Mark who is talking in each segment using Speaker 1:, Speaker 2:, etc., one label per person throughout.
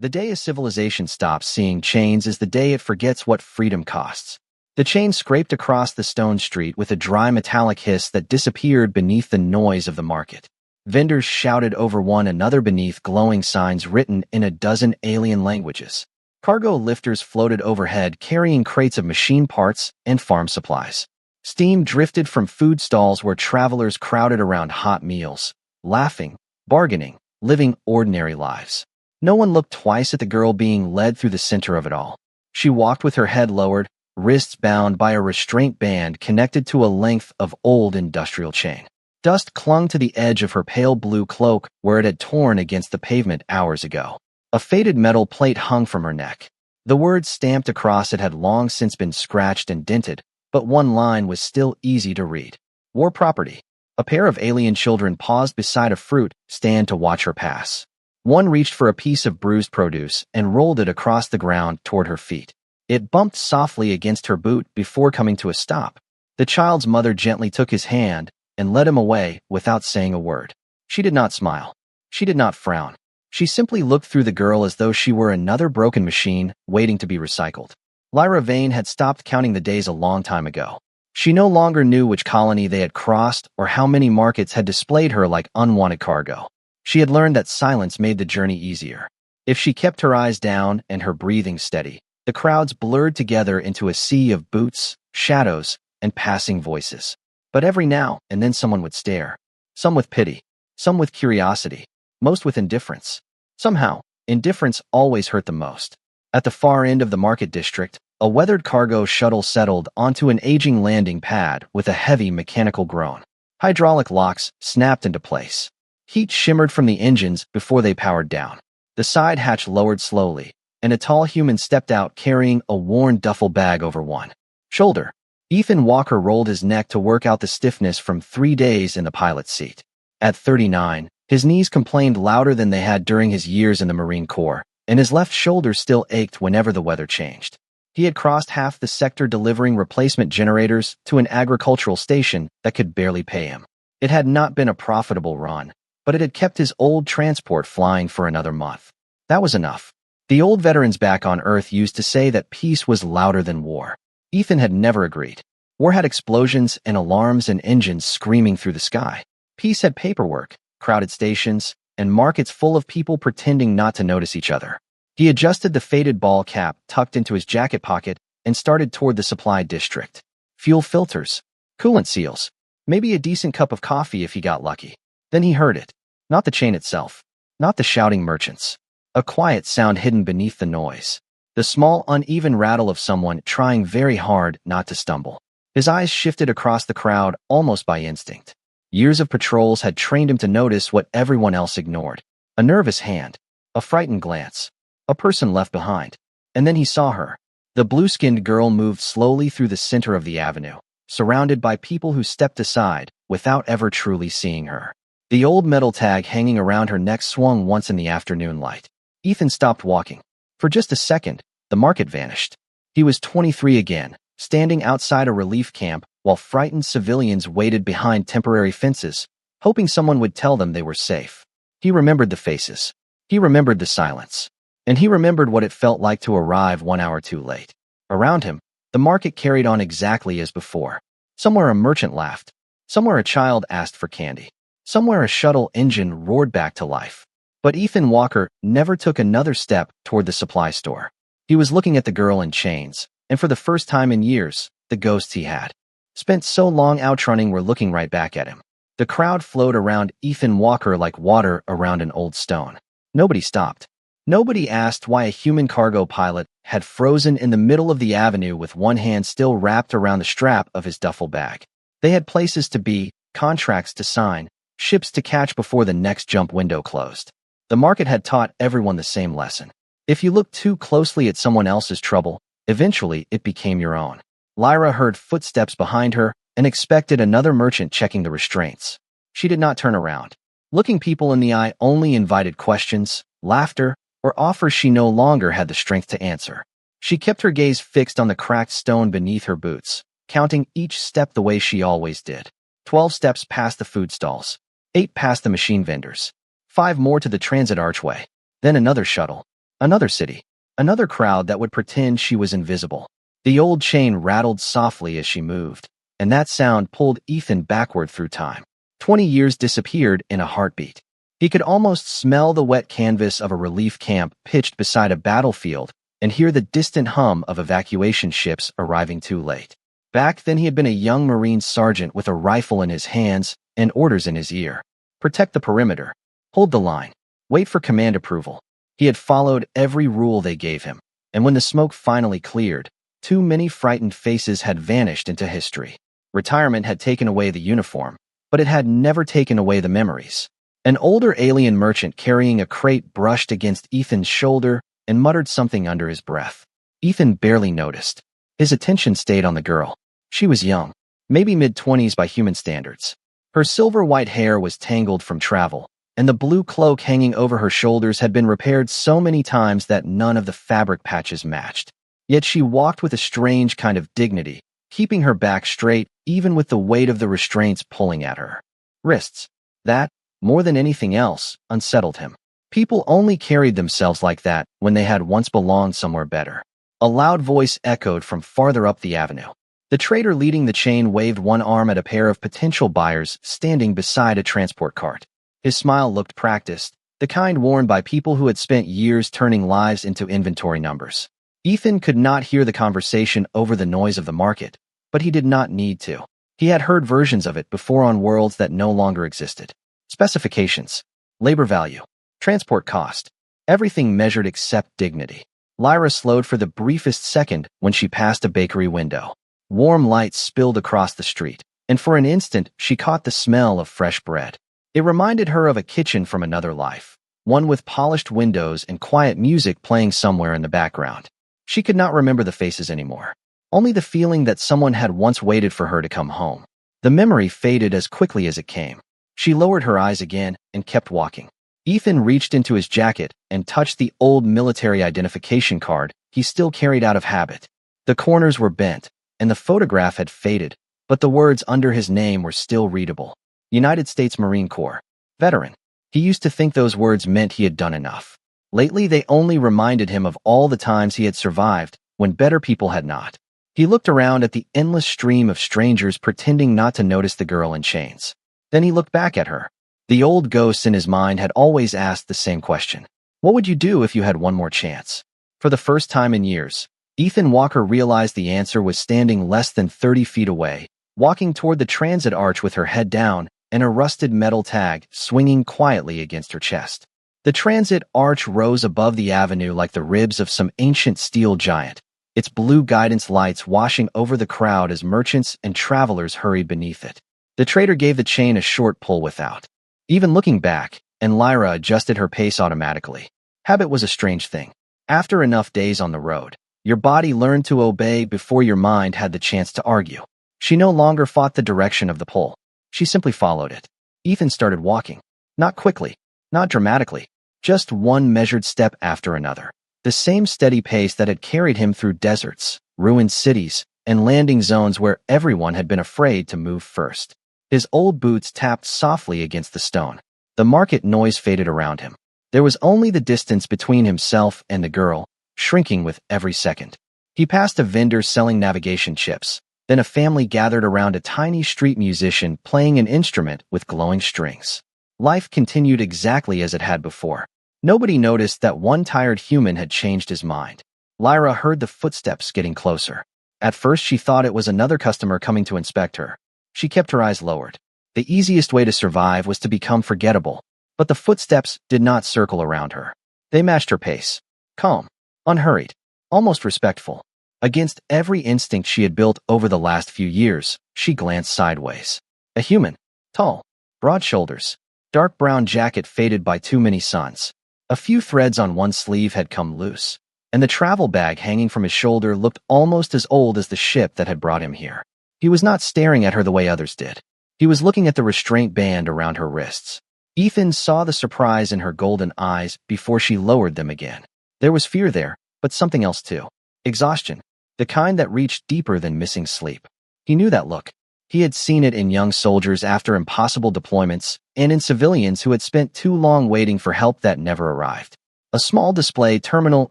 Speaker 1: The day a civilization stops seeing chains is the day it forgets what freedom costs. The chain scraped across the stone street with a dry metallic hiss that disappeared beneath the noise of the market. Vendors shouted over one another beneath glowing signs written in a dozen alien languages. Cargo lifters floated overhead carrying crates of machine parts and farm supplies. Steam drifted from food stalls where travelers crowded around hot meals, laughing, bargaining, living ordinary lives. No one looked twice at the girl being led through the center of it all. She walked with her head lowered, wrists bound by a restraint band connected to a length of old industrial chain. Dust clung to the edge of her pale blue cloak where it had torn against the pavement hours ago. A faded metal plate hung from her neck. The words stamped across it had long since been scratched and dented, but one line was still easy to read. War property. A pair of alien children paused beside a fruit stand to watch her pass. One reached for a piece of bruised produce and rolled it across the ground toward her feet. It bumped softly against her boot before coming to a stop. The child's mother gently took his hand and led him away without saying a word. She did not smile. She did not frown. She simply looked through the girl as though she were another broken machine waiting to be recycled. Lyra Vane had stopped counting the days a long time ago. She no longer knew which colony they had crossed or how many markets had displayed her like unwanted cargo. She had learned that silence made the journey easier. If she kept her eyes down and her breathing steady, the crowds blurred together into a sea of boots, shadows, and passing voices. But every now and then someone would stare. Some with pity, some with curiosity, most with indifference. Somehow, indifference always hurt the most. At the far end of the market district, a weathered cargo shuttle settled onto an aging landing pad with a heavy mechanical groan. Hydraulic locks snapped into place. Heat shimmered from the engines before they powered down. The side hatch lowered slowly, and a tall human stepped out carrying a worn duffel bag over one shoulder. Ethan Walker rolled his neck to work out the stiffness from 3 days in the pilot's seat. At 39, his knees complained louder than they had during his years in the Marine Corps, and his left shoulder still ached whenever the weather changed. He had crossed half the sector delivering replacement generators to an agricultural station that could barely pay him. It had not been a profitable run, but it had kept his old transport flying for another month. That was enough. The old veterans back on Earth used to say that peace was louder than war. Ethan had never agreed. War had explosions and alarms and engines screaming through the sky. Peace had paperwork, crowded stations, and markets full of people pretending not to notice each other. He adjusted the faded ball cap tucked into his jacket pocket and started toward the supply district. Fuel filters, coolant seals, maybe a decent cup of coffee if he got lucky. Then he heard it. Not the chain itself. Not the shouting merchants. A quiet sound hidden beneath the noise. The small, uneven rattle of someone trying very hard not to stumble. His eyes shifted across the crowd almost by instinct. Years of patrols had trained him to notice what everyone else ignored. A nervous hand. A frightened glance. A person left behind. And then he saw her. The blue-skinned girl moved slowly through the center of the avenue, surrounded by people who stepped aside without ever truly seeing her. The old metal tag hanging around her neck swung once in the afternoon light. Ethan stopped walking. For just a second, the market vanished. He was 23 again, standing outside a relief camp while frightened civilians waited behind temporary fences, hoping someone would tell them they were safe. He remembered the faces. He remembered the silence. And he remembered what it felt like to arrive 1 hour too late. Around him, the market carried on exactly as before. Somewhere a merchant laughed. Somewhere a child asked for candy. Somewhere a shuttle engine roared back to life. But Ethan Walker never took another step toward the supply store. He was looking at the girl in chains, and for the first time in years, the ghosts he had spent so long outrunning were looking right back at him. The crowd flowed around Ethan Walker like water around an old stone. Nobody stopped. Nobody asked why a human cargo pilot had frozen in the middle of the avenue with one hand still wrapped around the strap of his duffel bag. They had places to be, contracts to sign, ships to catch before the next jump window closed. The market had taught everyone the same lesson. If you looked too closely at someone else's trouble, eventually it became your own. Lyra heard footsteps behind her and expected another merchant checking the restraints. She did not turn around. Looking people in the eye only invited questions, laughter, or offers she no longer had the strength to answer. She kept her gaze fixed on the cracked stone beneath her boots, counting each step the way she always did. 12 steps past the food stalls, 8 past the machine vendors, 5 more to the transit archway, then another shuttle, Another city. Another crowd that would pretend she was invisible. The old chain rattled softly as she moved, and that sound pulled Ethan backward through time. 20 years disappeared in a heartbeat. He could almost smell the wet canvas of a relief camp pitched beside a battlefield and hear the distant hum of evacuation ships arriving too late. Back then he had been a young Marine sergeant with a rifle in his hands and orders in his ear. Protect the perimeter. Hold the line. Wait for command approval. He had followed every rule they gave him, and when the smoke finally cleared, too many frightened faces had vanished into history. Retirement had taken away the uniform, but it had never taken away the memories. An older alien merchant carrying a crate brushed against Ethan's shoulder and muttered something under his breath. Ethan barely noticed. His attention stayed on the girl. She was young, maybe mid-20s by human standards. Her silver-white hair was tangled from travel, and the blue cloak hanging over her shoulders had been repaired so many times that none of the fabric patches matched. Yet she walked with a strange kind of dignity, keeping her back straight even with the weight of the restraints pulling at her wrists. That, more than anything else, unsettled him. People only carried themselves like that when they had once belonged somewhere better. A loud voice echoed from farther up the avenue. The trader leading the chain waved one arm at a pair of potential buyers standing beside a transport cart. His smile looked practiced, the kind worn by people who had spent years turning lives into inventory numbers. Ethan could not hear the conversation over the noise of the market, but he did not need to. He had heard versions of it before on worlds that no longer existed. Specifications, labor value, transport cost, everything measured except dignity. Lyra slowed for the briefest second when she passed a bakery window. Warm light spilled across the street, and for an instant she caught the smell of fresh bread. It reminded her of a kitchen from another life, one with polished windows and quiet music playing somewhere in the background. She could not remember the faces anymore, only the feeling that someone had once waited for her to come home. The memory faded as quickly as it came. She lowered her eyes again and kept walking. Ethan reached into his jacket and touched the old military identification card he still carried out of habit. The corners were bent, and the photograph had faded, but the words under his name were still readable. United States Marine Corps. Veteran. He used to think those words meant he had done enough. Lately, they only reminded him of all the times he had survived when better people had not. He looked around at the endless stream of strangers pretending not to notice the girl in chains. Then he looked back at her. The old ghosts in his mind had always asked the same question. What would you do if you had one more chance? For the first time in years, Ethan Walker realized the answer was standing less than 30 feet away, walking toward the transit arch with her head down and a rusted metal tag swinging quietly against her chest. The transit arch rose above the avenue like the ribs of some ancient steel giant, its blue guidance lights washing over the crowd as merchants and travelers hurried beneath it. The trader gave the chain a short pull without even looking back, and Lyra adjusted her pace automatically. Habit was a strange thing. After enough days on the road, your body learned to obey before your mind had the chance to argue. She no longer fought the direction of the pull. She simply followed it. Ethan started walking. Not quickly, not dramatically, just one measured step after another. The same steady pace that had carried him through deserts, ruined cities, and landing zones where everyone had been afraid to move first. His old boots tapped softly against the stone. The market noise faded around him. There was only the distance between himself and the girl, shrinking with every second. He passed a vendor selling navigation chips. Then a family gathered around a tiny street musician playing an instrument with glowing strings. Life continued exactly as it had before. Nobody noticed that one tired human had changed his mind. Lyra heard the footsteps getting closer. At first she thought it was another customer coming to inspect her. She kept her eyes lowered. The easiest way to survive was to become forgettable, but the footsteps did not circle around her. They matched her pace. Calm, unhurried, almost respectful. Against every instinct she had built over the last few years, she glanced sideways. A human. Tall. Broad shoulders. Dark brown jacket faded by too many suns. A few threads on one sleeve had come loose, and the travel bag hanging from his shoulder looked almost as old as the ship that had brought him here. He was not staring at her the way others did. He was looking at the restraint band around her wrists. Ethan saw the surprise in her golden eyes before she lowered them again. There was fear there, but something else too. Exhaustion. The kind that reached deeper than missing sleep. He knew that look. He had seen it in young soldiers after impossible deployments and in civilians who had spent too long waiting for help that never arrived. A small display terminal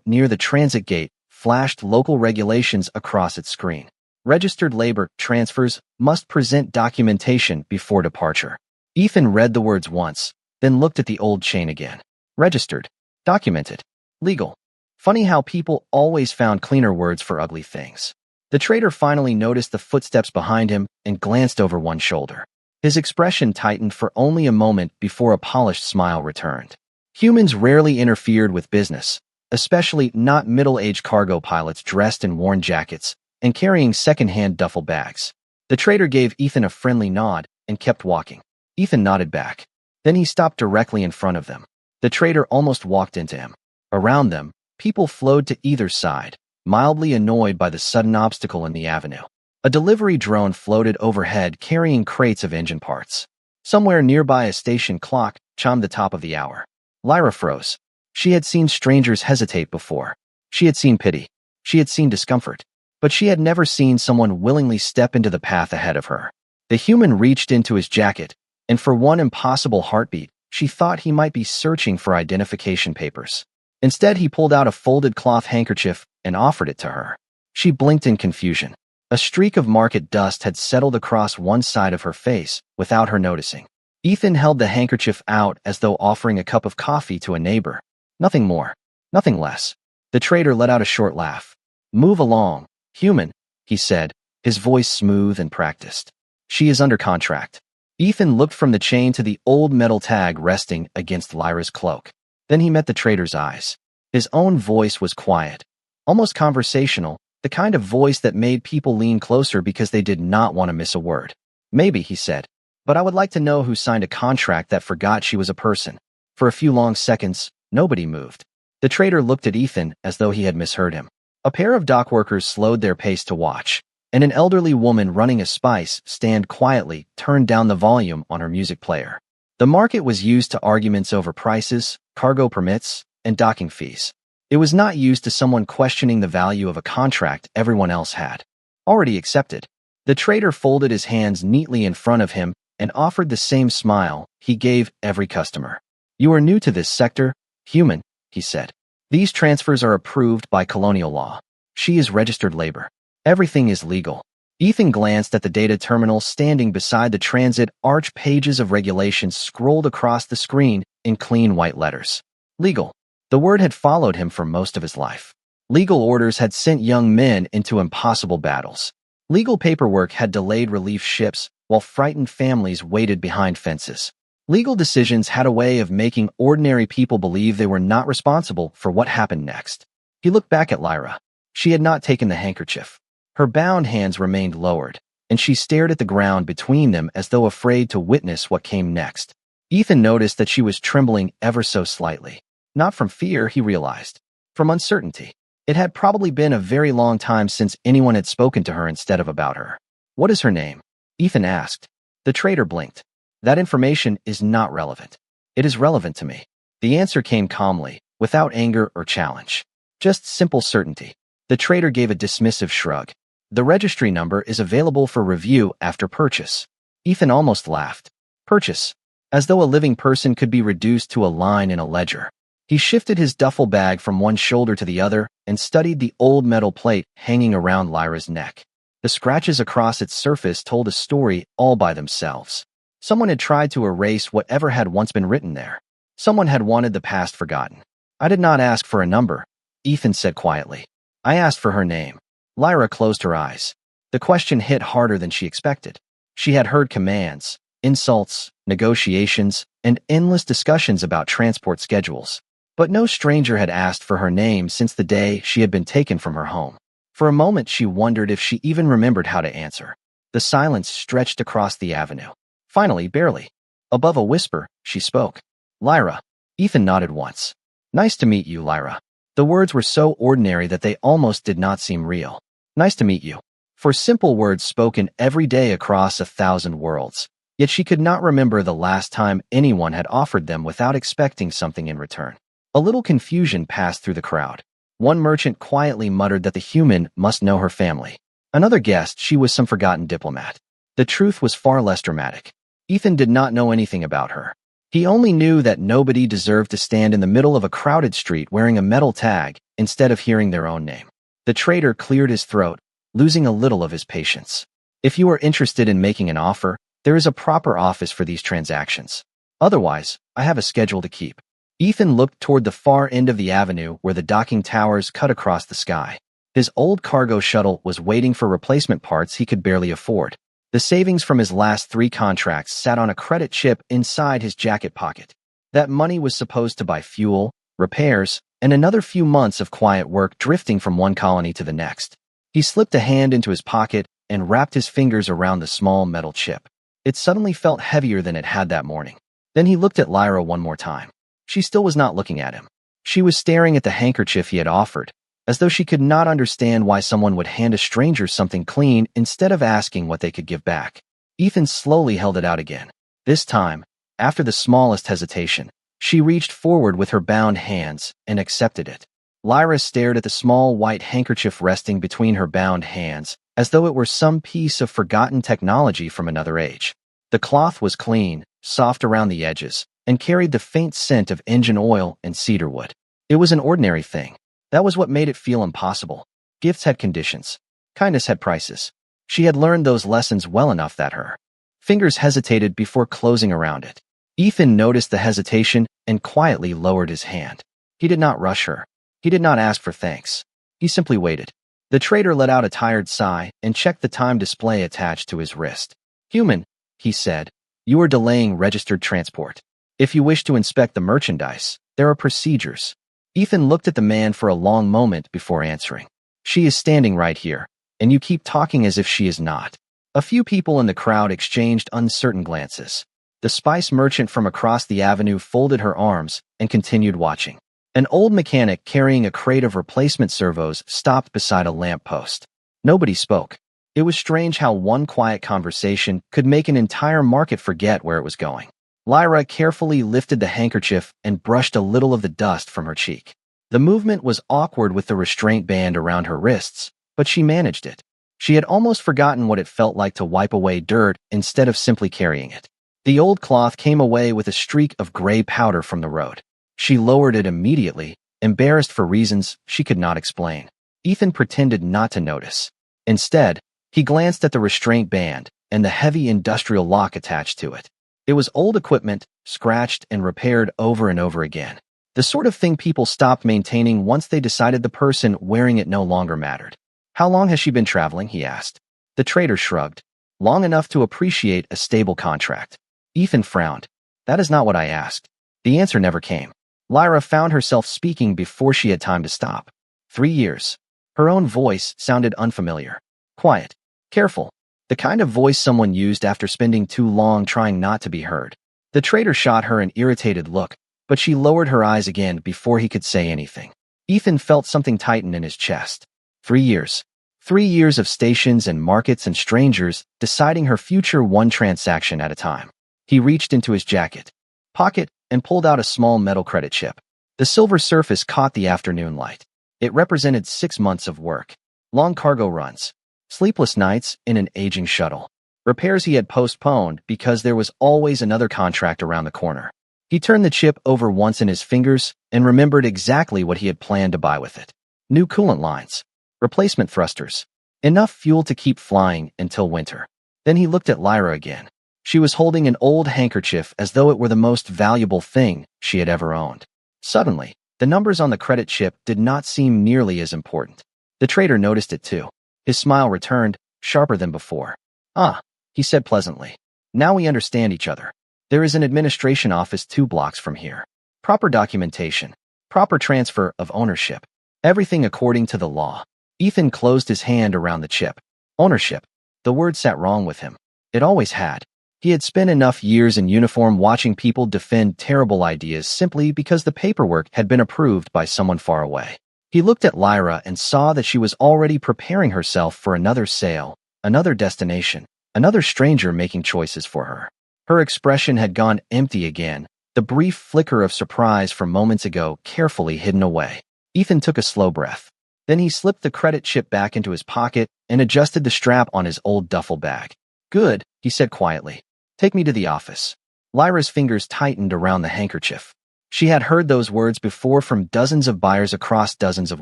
Speaker 1: near the transit gate flashed local regulations across its screen. Registered labor transfers must present documentation before departure. Ethan read the words once, then looked at the old chain again. Registered. Documented. Legal. Funny how people always found cleaner words for ugly things. The trader finally noticed the footsteps behind him and glanced over one shoulder. His expression tightened for only a moment before a polished smile returned. Humans rarely interfered with business, especially not middle-aged cargo pilots dressed in worn jackets and carrying second-hand duffel bags. The trader gave Ethan a friendly nod and kept walking. Ethan nodded back. Then he stopped directly in front of them. The trader almost walked into him. Around them, people flowed to either side, mildly annoyed by the sudden obstacle in the avenue. A delivery drone floated overhead carrying crates of engine parts. Somewhere nearby, a station clock chimed the top of the hour. Lyra froze. She had seen strangers hesitate before. She had seen pity. She had seen discomfort. But she had never seen someone willingly step into the path ahead of her. The human reached into his jacket, and for one impossible heartbeat, she thought he might be searching for identification papers. Instead, he pulled out a folded cloth handkerchief and offered it to her. She blinked in confusion. A streak of market dust had settled across one side of her face without her noticing. Ethan held the handkerchief out as though offering a cup of coffee to a neighbor. Nothing more. Nothing less. The trader let out a short laugh. "Move along, human," he said, his voice smooth and practiced. "She is under contract." Ethan looked from the chain to the old metal tag resting against Lyra's cloak. Then he met the trader's eyes. His own voice was quiet, almost conversational, the kind of voice that made people lean closer because they did not want to miss a word. "Maybe," he said, "but I would like to know who signed a contract that forgot she was a person." For a few long seconds, nobody moved. The trader looked at Ethan as though he had misheard him. A pair of dock workers slowed their pace to watch, and an elderly woman running a spice stand quietly turned down the volume on her music player. The market was used to arguments over prices, cargo permits, and docking fees. It was not used to someone questioning the value of a contract everyone else had already accepted. The trader folded his hands neatly in front of him and offered the same smile he gave every customer. "You are new to this sector, human," he said. "These transfers are approved by colonial law. She is registered labor. Everything is legal." Ethan glanced at the data terminal standing beside the transit arch. Pages of regulations scrolled across the screen in clean white letters. Legal. The word had followed him for most of his life. Legal orders had sent young men into impossible battles. Legal paperwork had delayed relief ships while frightened families waited behind fences. Legal decisions had a way of making ordinary people believe they were not responsible for what happened next. He looked back at Lyra. She had not taken the handkerchief. Her bound hands remained lowered, and she stared at the ground between them as though afraid to witness what came next. Ethan noticed that she was trembling ever so slightly. Not from fear, he realized. From uncertainty. It had probably been a very long time since anyone had spoken to her instead of about her. "What is her name?" Ethan asked. The trader blinked. "That information is not relevant." "It is relevant to me." The answer came calmly, without anger or challenge. Just simple certainty. The trader gave a dismissive shrug. "The registry number is available for review after purchase." Ethan almost laughed. Purchase. As though a living person could be reduced to a line in a ledger. He shifted his duffel bag from one shoulder to the other and studied the old metal plate hanging around Lyra's neck. The scratches across its surface told a story all by themselves. Someone had tried to erase whatever had once been written there. Someone had wanted the past forgotten. "I did not ask for a number," Ethan said quietly. "I asked for her name." Lyra closed her eyes. The question hit harder than she expected. She had heard commands, insults, negotiations, and endless discussions about transport schedules. But no stranger had asked for her name since the day she had been taken from her home. For a moment, she wondered if she even remembered how to answer. The silence stretched across the avenue. Finally, barely above a whisper, she spoke. "Lyra." Ethan nodded once. "Nice to meet you, Lyra." The words were so ordinary that they almost did not seem real. "Nice to meet you." For simple words spoken every day across 1,000 worlds. Yet she could not remember the last time anyone had offered them without expecting something in return. A little confusion passed through the crowd. One merchant quietly muttered that the human must know her family. Another guessed she was some forgotten diplomat. The truth was far less dramatic. Ethan did not know anything about her. He only knew that nobody deserved to stand in the middle of a crowded street wearing a metal tag instead of hearing their own name. The trader cleared his throat, losing a little of his patience. If you are interested in making an offer, there is a proper office for these transactions. Otherwise, I have a schedule to keep. Ethan looked toward the far end of the avenue where the docking towers cut across the sky. His old cargo shuttle was waiting for replacement parts he could barely afford. The savings from his last 3 contracts sat on a credit chip inside his jacket pocket. That money was supposed to buy fuel, repairs, and another few months of quiet work drifting from one colony to the next. He slipped a hand into his pocket and wrapped his fingers around the small metal chip. It suddenly felt heavier than it had that morning. Then he looked at Lyra one more time. She still was not looking at him. She was staring at the handkerchief he had offered, as though she could not understand why someone would hand a stranger something clean instead of asking what they could give back. Ethan slowly held it out again. This time, after the smallest hesitation, she reached forward with her bound hands and accepted it. Lyra stared at the small white handkerchief resting between her bound hands, as though it were some piece of forgotten technology from another age. The cloth was clean, soft around the edges, and carried the faint scent of engine oil and cedarwood. It was an ordinary thing. That was what made it feel impossible. Gifts had conditions. Kindness had prices. She had learned those lessons well enough that her fingers hesitated before closing around it. Ethan noticed the hesitation and quietly lowered his hand. He did not rush her. He did not ask for thanks. He simply waited. The trader let out a tired sigh and checked the time display attached to his wrist. "Human," he said, "you are delaying registered transport. If you wish to inspect the merchandise, there are procedures." Ethan looked at the man for a long moment before answering. "She is standing right here, and you keep talking as if she is not." A few people in the crowd exchanged uncertain glances. The spice merchant from across the avenue folded her arms and continued watching. An old mechanic carrying a crate of replacement servos stopped beside a lamppost. Nobody spoke. It was strange how one quiet conversation could make an entire market forget where it was going. Lyra carefully lifted the handkerchief and brushed a little of the dust from her cheek. The movement was awkward with the restraint band around her wrists, but she managed it. She had almost forgotten what it felt like to wipe away dirt instead of simply carrying it. The old cloth came away with a streak of gray powder from the road. She lowered it immediately, embarrassed for reasons she could not explain. Ethan pretended not to notice. Instead, he glanced at the restraint band and the heavy industrial lock attached to it. It was old equipment, scratched and repaired over and over again. The sort of thing people stopped maintaining once they decided the person wearing it no longer mattered. "How long has she been traveling?" he asked. The trader shrugged. "Long enough to appreciate a stable contract." Ethan frowned. "That is not what I asked." The answer never came. Lyra found herself speaking before she had time to stop. 3 years. Her own voice sounded unfamiliar. Quiet. Careful. The kind of voice someone used after spending too long trying not to be heard. The trader shot her an irritated look, but she lowered her eyes again before he could say anything. Ethan felt something tighten in his chest. 3 years. 3 years of stations and markets and strangers deciding her future one transaction at a time. He reached into his jacket pocket and pulled out a small metal credit chip. The silver surface caught the afternoon light. It represented 6 months of work. Long cargo runs. Sleepless nights in an aging shuttle. Repairs he had postponed because there was always another contract around the corner. He turned the chip over once in his fingers and remembered exactly what he had planned to buy with it. New coolant lines. Replacement thrusters. Enough fuel to keep flying until winter. Then he looked at Lyra again. She was holding an old handkerchief as though it were the most valuable thing she had ever owned. Suddenly, the numbers on the credit chip did not seem nearly as important. The trader noticed it too. His smile returned, sharper than before. "Ah," he said pleasantly. "Now we understand each other. There is an administration office 2 blocks from here. Proper documentation. Proper transfer of ownership. Everything according to the law." Ethan closed his hand around the chip. Ownership. The word sat wrong with him. It always had. He had spent enough years in uniform watching people defend terrible ideas simply because the paperwork had been approved by someone far away. He looked at Lyra and saw that she was already preparing herself for another sale, another destination, another stranger making choices for her. Her expression had gone empty again, the brief flicker of surprise from moments ago carefully hidden away. Ethan took a slow breath. Then he slipped the credit chip back into his pocket and adjusted the strap on his old duffel bag. "Good," he said quietly. "Take me to the office." Lyra's fingers tightened around the handkerchief. She had heard those words before from dozens of buyers across dozens of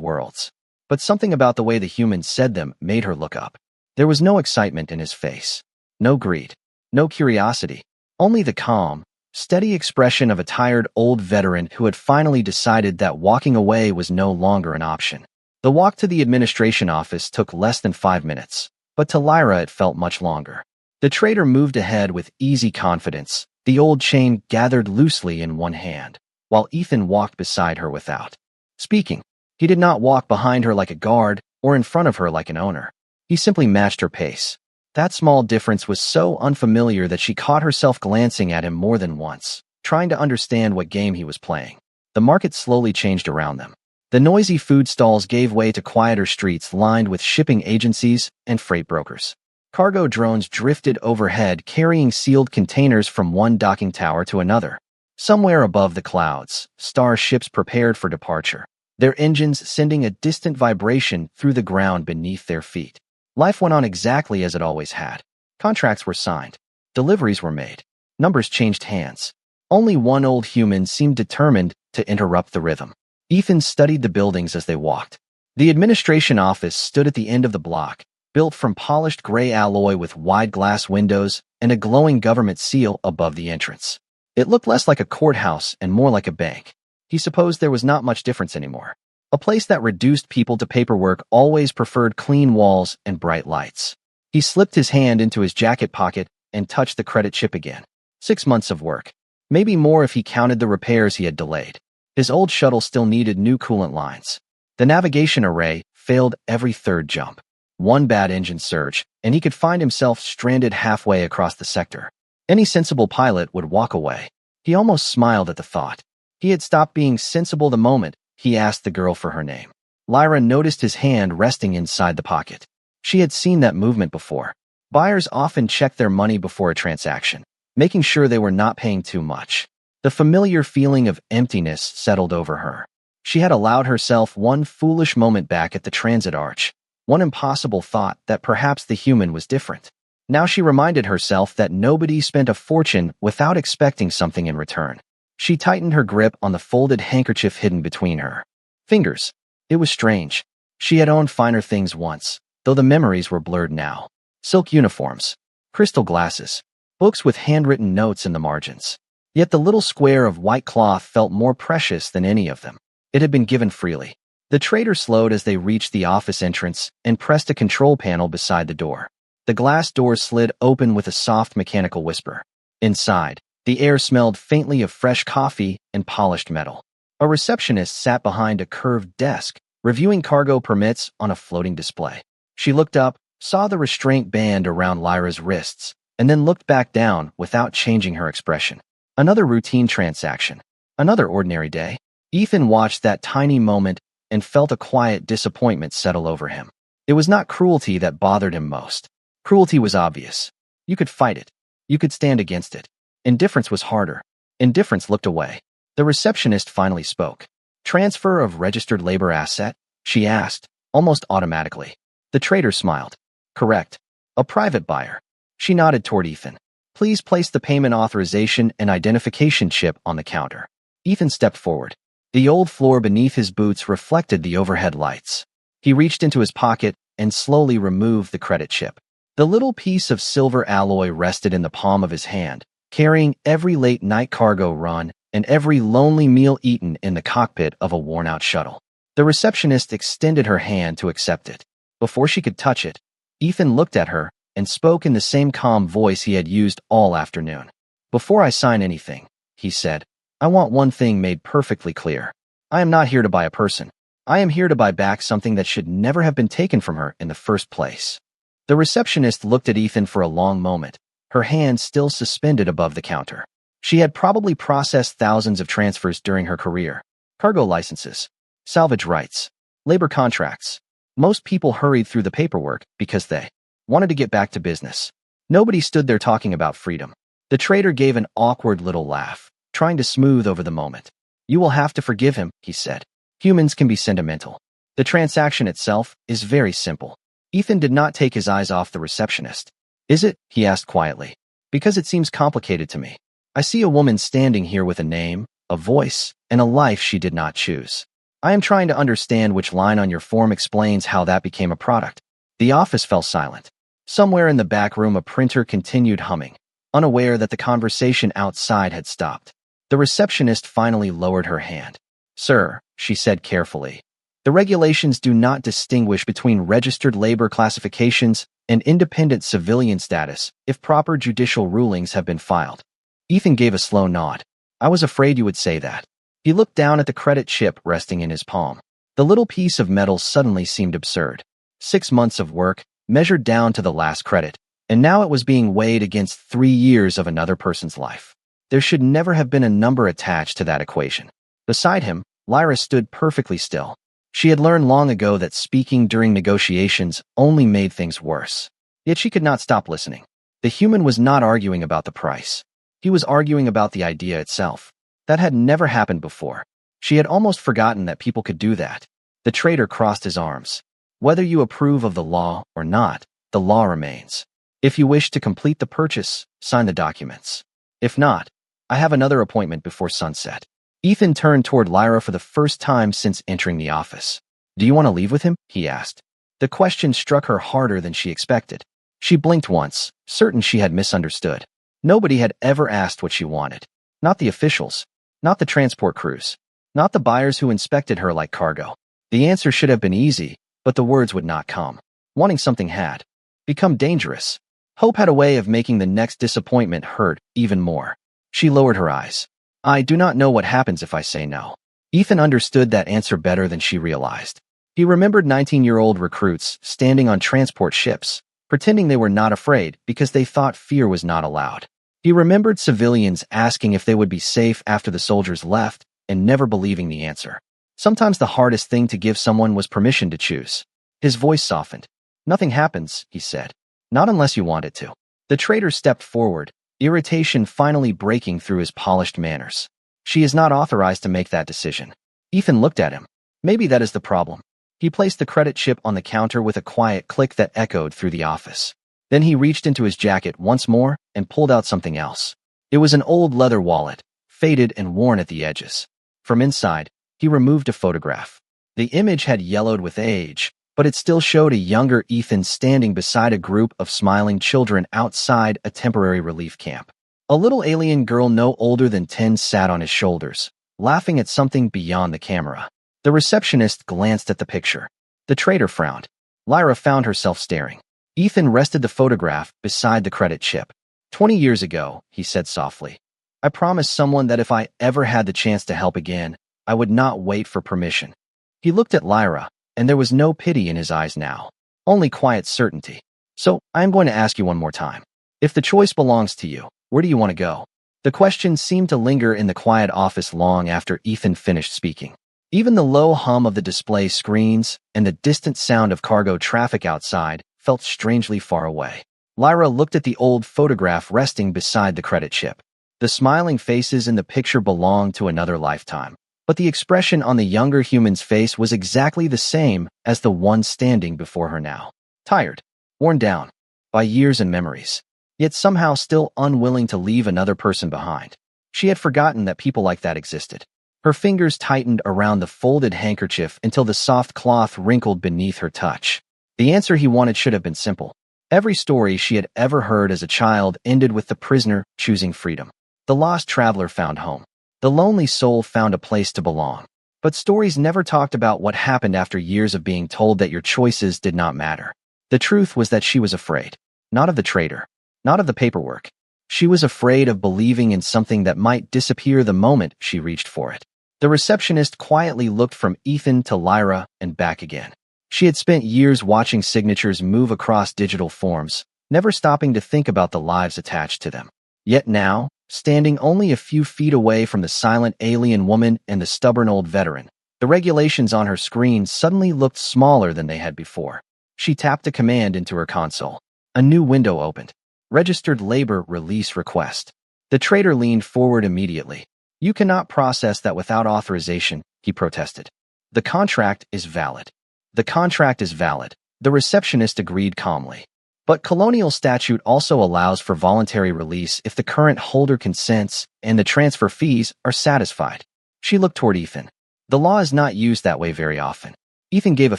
Speaker 1: worlds. But something about the way the human said them made her look up. There was no excitement in his face. No greed. No curiosity. Only the calm, steady expression of a tired old veteran who had finally decided that walking away was no longer an option. The walk to the administration office took less than 5 minutes, but to Lyra it felt much longer. The trader moved ahead with easy confidence, the old chain gathered loosely in one hand, while Ethan walked beside her without speaking. He did not walk behind her like a guard or in front of her like an owner. He simply matched her pace. That small difference was so unfamiliar that she caught herself glancing at him more than once, trying to understand what game he was playing. The market slowly changed around them. The noisy food stalls gave way to quieter streets lined with shipping agencies and freight brokers. Cargo drones drifted overhead carrying sealed containers from one docking tower to another. Somewhere above the clouds, star ships prepared for departure, their engines sending a distant vibration through the ground beneath their feet. Life went on exactly as it always had. Contracts were signed. Deliveries were made. Numbers changed hands. Only one old human seemed determined to interrupt the rhythm. Ethan studied the buildings as they walked. The administration office stood at the end of the block, built from polished gray alloy with wide glass windows and a glowing government seal above the entrance. It looked less like a courthouse and more like a bank. He supposed there was not much difference anymore. A place that reduced people to paperwork always preferred clean walls and bright lights. He slipped his hand into his jacket pocket and touched the credit chip again. 6 months of work. Maybe more if he counted the repairs he had delayed. His old shuttle still needed new coolant lines. The navigation array failed every third jump. One bad engine surge, and he could find himself stranded halfway across the sector. Any sensible pilot would walk away. He almost smiled at the thought. He had stopped being sensible the moment he asked the girl for her name. Lyra noticed his hand resting inside the pocket. She had seen that movement before. Buyers often checked their money before a transaction, making sure they were not paying too much. The familiar feeling of emptiness settled over her. She had allowed herself one foolish moment back at the transit arch, one impossible thought that perhaps the human was different. Now she reminded herself that nobody spent a fortune without expecting something in return. She tightened her grip on the folded handkerchief hidden between her fingers. It was strange. She had owned finer things once, though the memories were blurred now. Silk uniforms, crystal glasses, books with handwritten notes in the margins. Yet the little square of white cloth felt more precious than any of them. It had been given freely. The trader slowed as they reached the office entrance and pressed a control panel beside the door. The glass door slid open with a soft mechanical whisper. Inside, the air smelled faintly of fresh coffee and polished metal. A receptionist sat behind a curved desk, reviewing cargo permits on a floating display. She looked up, saw the restraint band around Lyra's wrists, and then looked back down without changing her expression. Another routine transaction. Another ordinary day. Ethan watched that tiny moment and felt a quiet disappointment settle over him. It was not cruelty that bothered him most. Cruelty was obvious. You could fight it. You could stand against it. Indifference was harder. Indifference looked away. The receptionist finally spoke. Transfer of registered labor asset? She asked, almost automatically. The trader smiled. Correct. A private buyer. She nodded toward Ethan. Please place the payment authorization and identification chip on the counter. Ethan stepped forward. The old floor beneath his boots reflected the overhead lights. He reached into his pocket and slowly removed the credit chip. The little piece of silver alloy rested in the palm of his hand, carrying every late-night cargo run and every lonely meal eaten in the cockpit of a worn-out shuttle. The receptionist extended her hand to accept it. Before she could touch it, Ethan looked at her and spoke in the same calm voice he had used all afternoon. Before I sign anything, he said, I want one thing made perfectly clear. I am not here to buy a person. I am here to buy back something that should never have been taken from her in the first place. The receptionist looked at Ethan for a long moment, her hand still suspended above the counter. She had probably processed thousands of transfers during her career. Cargo licenses, salvage rights, labor contracts. Most people hurried through the paperwork because they wanted to get back to business. Nobody stood there talking about freedom. The trader gave an awkward little laugh, trying to smooth over the moment. You will have to forgive him, he said. Humans can be sentimental. The transaction itself is very simple. Ethan did not take his eyes off the receptionist. Is it? He asked quietly. Because it seems complicated to me. I see a woman standing here with a name, a voice, and a life she did not choose. I am trying to understand which line on your form explains how that became a product." The office fell silent. Somewhere in the back room, a printer continued humming, unaware that the conversation outside had stopped. The receptionist finally lowered her hand. "Sir," she said carefully, "the regulations do not distinguish between registered labor classifications and independent civilian status if proper judicial rulings have been filed." Ethan gave a slow nod. "I was afraid you would say that." He looked down at the credit chip resting in his palm. The little piece of metal suddenly seemed absurd. 6 months of work, measured down to the last credit, and now it was being weighed against 3 years of another person's life. There should never have been a number attached to that equation. Beside him, Lyra stood perfectly still. She had learned long ago that speaking during negotiations only made things worse. Yet she could not stop listening. The human was not arguing about the price. He was arguing about the idea itself. That had never happened before. She had almost forgotten that people could do that. The trader crossed his arms. "Whether you approve of the law or not, the law remains. If you wish to complete the purchase, sign the documents. If not, I have another appointment before sunset." Ethan turned toward Lyra for the first time since entering the office. "Do you want to leave with him?" he asked. The question struck her harder than she expected. She blinked once, certain she had misunderstood. Nobody had ever asked what she wanted. Not the officials. Not the transport crews. Not the buyers who inspected her like cargo. The answer should have been easy, but the words would not come. Wanting something had become dangerous. Hope had a way of making the next disappointment hurt even more. She lowered her eyes. "I do not know what happens if I say no." Ethan understood that answer better than she realized. He remembered 19-year-old recruits standing on transport ships, pretending they were not afraid because they thought fear was not allowed. He remembered civilians asking if they would be safe after the soldiers left and never believing the answer. Sometimes the hardest thing to give someone was permission to choose. His voice softened. "Nothing happens," he said. "Not unless you want it to." The trader stepped forward, irritation finally breaking through his polished manners. "She is not authorized to make that decision." Ethan looked at him. Maybe that is the problem. He placed the credit chip on the counter with a quiet click that echoed through the office. Then he reached into his jacket once more and pulled out something else. It was an old leather wallet, faded and worn at the edges. From inside, he removed a photograph. The image had yellowed with age, but it still showed a younger Ethan standing beside a group of smiling children outside a temporary relief camp. A little alien girl no older than 10 sat on his shoulders, laughing at something beyond the camera. The receptionist glanced at the picture. The trader frowned. Lyra found herself staring. Ethan rested the photograph beside the credit chip. 20 years ago, he said softly, I promised someone that if I ever had the chance to help again, I would not wait for permission. He looked at Lyra, and there was no pity in his eyes now, only quiet certainty. "So, I am going to ask you one more time. If the choice belongs to you, where do you want to go?" The question seemed to linger in the quiet office long after Ethan finished speaking. Even the low hum of the display screens and the distant sound of cargo traffic outside felt strangely far away. Lyra looked at the old photograph resting beside the credit chip. The smiling faces in the picture belonged to another lifetime, but the expression on the younger human's face was exactly the same as the one standing before her now. Tired, worn down by years and memories, yet somehow still unwilling to leave another person behind. She had forgotten that people like that existed. Her fingers tightened around the folded handkerchief until the soft cloth wrinkled beneath her touch. The answer he wanted should have been simple. Every story she had ever heard as a child ended with the prisoner choosing freedom. The lost traveler found home. The lonely soul found a place to belong. But stories never talked about what happened after years of being told that your choices did not matter. The truth was that she was afraid. Not of the traitor. Not of the paperwork. She was afraid of believing in something that might disappear the moment she reached for it. The receptionist quietly looked from Ethan to Lyra and back again. She had spent years watching signatures move across digital forms, never stopping to think about the lives attached to them. Yet now, standing only a few feet away from the silent alien woman and the stubborn old veteran, the regulations on her screen suddenly looked smaller than they had before. She tapped a command into her console. A new window opened. Registered labor release request. The trader leaned forward immediately. "You cannot process that without authorization," he protested. "The contract is valid." "The contract is valid," the receptionist agreed calmly. But colonial statute also allows for voluntary release if the current holder consents and the transfer fees are satisfied. She looked toward Ethan. The law is not used that way very often. Ethan gave a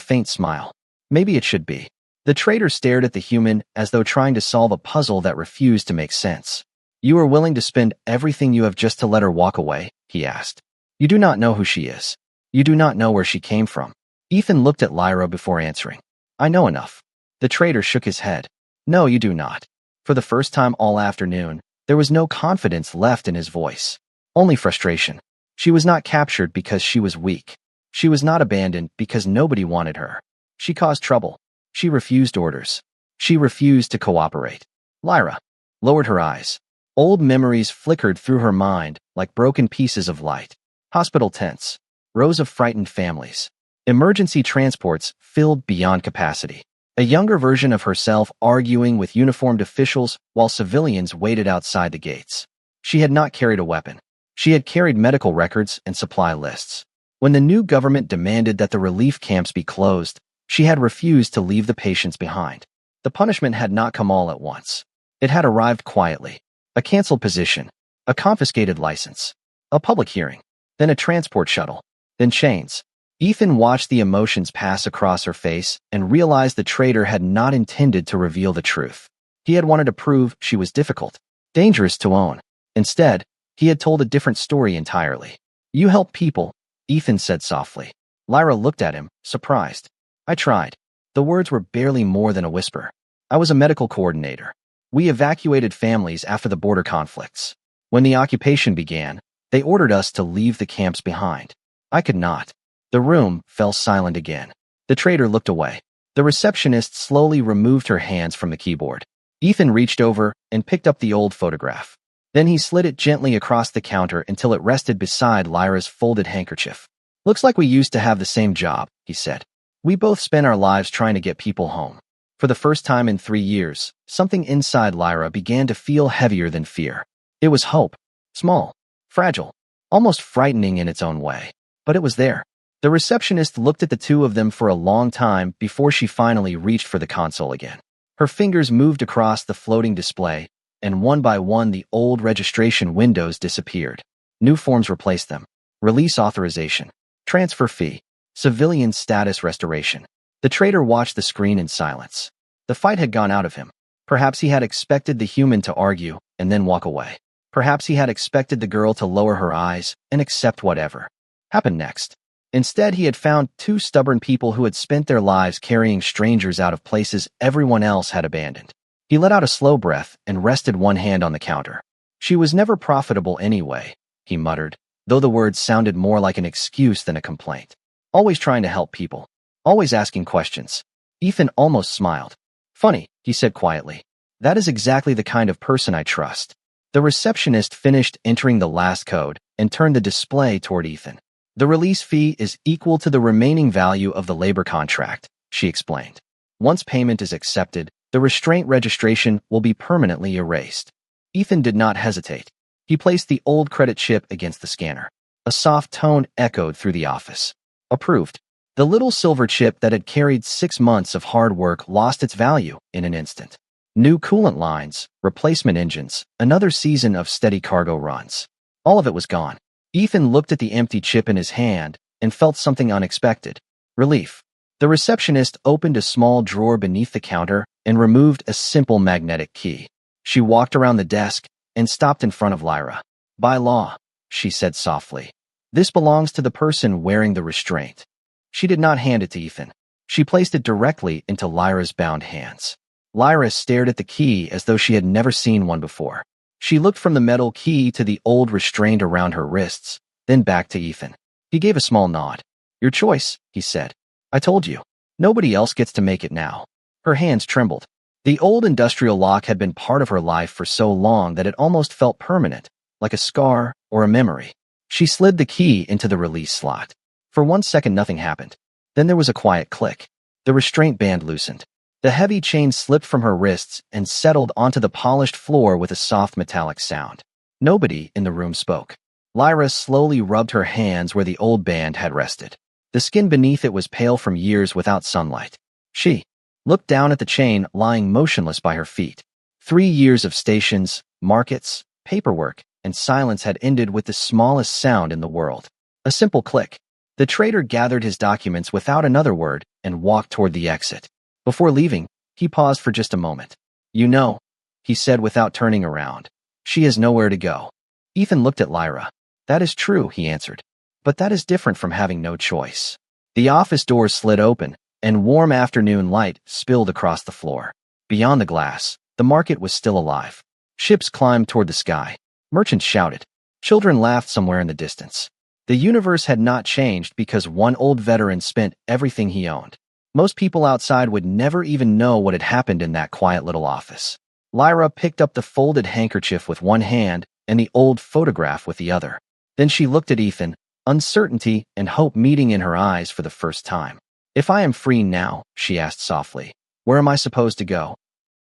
Speaker 1: faint smile. Maybe it should be. The trader stared at the human as though trying to solve a puzzle that refused to make sense. You are willing to spend everything you have just to let her walk away? He asked. You do not know who she is. You do not know where she came from. Ethan looked at Lyra before answering. I know enough. The trader shook his head. No, you do not. For the first time all afternoon, there was no confidence left in his voice. Only frustration. She was not captured because she was weak. She was not abandoned because nobody wanted her. She caused trouble. She refused orders. She refused to cooperate. Lyra lowered her eyes. Old memories flickered through her mind like broken pieces of light. Hospital tents. Rows of frightened families. Emergency transports filled beyond capacity. A younger version of herself arguing with uniformed officials while civilians waited outside the gates. She had not carried a weapon. She had carried medical records and supply lists. When the new government demanded that the relief camps be closed, she had refused to leave the patients behind. The punishment had not come all at once. It had arrived quietly. A canceled position, a confiscated license, a public hearing, then a transport shuttle, then chains. Ethan watched the emotions pass across her face and realized the trader had not intended to reveal the truth. He had wanted to prove she was difficult, dangerous to own. Instead, he had told a different story entirely. You help people, Ethan said softly. Lyra looked at him, surprised. I tried. The words were barely more than a whisper. I was a medical coordinator. We evacuated families after the border conflicts. When the occupation began, they ordered us to leave the camps behind. I could not. The room fell silent again. The trader looked away. The receptionist slowly removed her hands from the keyboard. Ethan reached over and picked up the old photograph. Then he slid it gently across the counter until it rested beside Lyra's folded handkerchief. Looks like we used to have the same job, he said. We both spent our lives trying to get people home. For the first time in 3 years, something inside Lyra began to feel heavier than fear. It was hope. Small, fragile, almost frightening in its own way. But it was there. The receptionist looked at the two of them for a long time before she finally reached for the console again. Her fingers moved across the floating display, and one by one the old registration windows disappeared. New forms replaced them. Release authorization, transfer fee, civilian status restoration. The trader watched the screen in silence. The fight had gone out of him. Perhaps he had expected the human to argue and then walk away. Perhaps he had expected the girl to lower her eyes and accept whatever happened next. Instead, he had found two stubborn people who had spent their lives carrying strangers out of places everyone else had abandoned. He let out a slow breath and rested one hand on the counter. She was never profitable anyway, he muttered, though the words sounded more like an excuse than a complaint. Always trying to help people. Always asking questions. Ethan almost smiled. Funny, he said quietly. That is exactly the kind of person I trust. The receptionist finished entering the last code and turned the display toward Ethan. The release fee is equal to the remaining value of the labor contract, she explained. Once payment is accepted, the restraint registration will be permanently erased. Ethan did not hesitate. He placed the old credit chip against the scanner. A soft tone echoed through the office. Approved. The little silver chip that had carried 6 months of hard work lost its value in an instant. New coolant lines, replacement engines, another season of steady cargo runs. All of it was gone. Ethan looked at the empty chip in his hand and felt something unexpected. Relief. The receptionist opened a small drawer beneath the counter and removed a simple magnetic key. She walked around the desk and stopped in front of Lyra. By law, she said softly. This belongs to the person wearing the restraint. She did not hand it to Ethan. She placed it directly into Lyra's bound hands. Lyra stared at the key as though she had never seen one before. She looked from the metal key to the old restraint around her wrists, then back to Ethan. He gave a small nod. Your choice, he said. I told you. Nobody else gets to make it now. Her hands trembled. The old industrial lock had been part of her life for so long that it almost felt permanent, like a scar or a memory. She slid the key into the release slot. For 1 second, nothing happened. Then there was a quiet click. The restraint band loosened. The heavy chain slipped from her wrists and settled onto the polished floor with a soft metallic sound. Nobody in the room spoke. Lyra slowly rubbed her hands where the old band had rested. The skin beneath it was pale from years without sunlight. She looked down at the chain lying motionless by her feet. 3 years of stations, markets, paperwork, and silence had ended with the smallest sound in the world. A simple click. The trader gathered his documents without another word and walked toward the exit. Before leaving, he paused for just a moment. "You know," he said without turning around, "she has nowhere to go." Ethan looked at Lyra. "That is true," he answered. "But that is different from having no choice." The office doors slid open, and warm afternoon light spilled across the floor. Beyond the glass, the market was still alive. Ships climbed toward the sky. Merchants shouted. Children laughed somewhere in the distance. The universe had not changed because one old veteran spent everything he owned. Most people outside would never even know what had happened in that quiet little office. Lyra picked up the folded handkerchief with one hand and the old photograph with the other. Then she looked at Ethan, uncertainty and hope meeting in her eyes for the first time. "If I am free now," she asked softly, "where am I supposed to go?"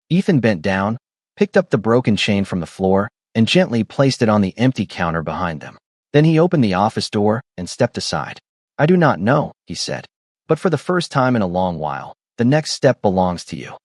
Speaker 1: Ethan bent down, picked up the broken chain from the floor, and gently placed it on the empty counter behind them. Then he opened the office door and stepped aside. "I do not know," he said, "but for the first time in a long while, the next step belongs to you."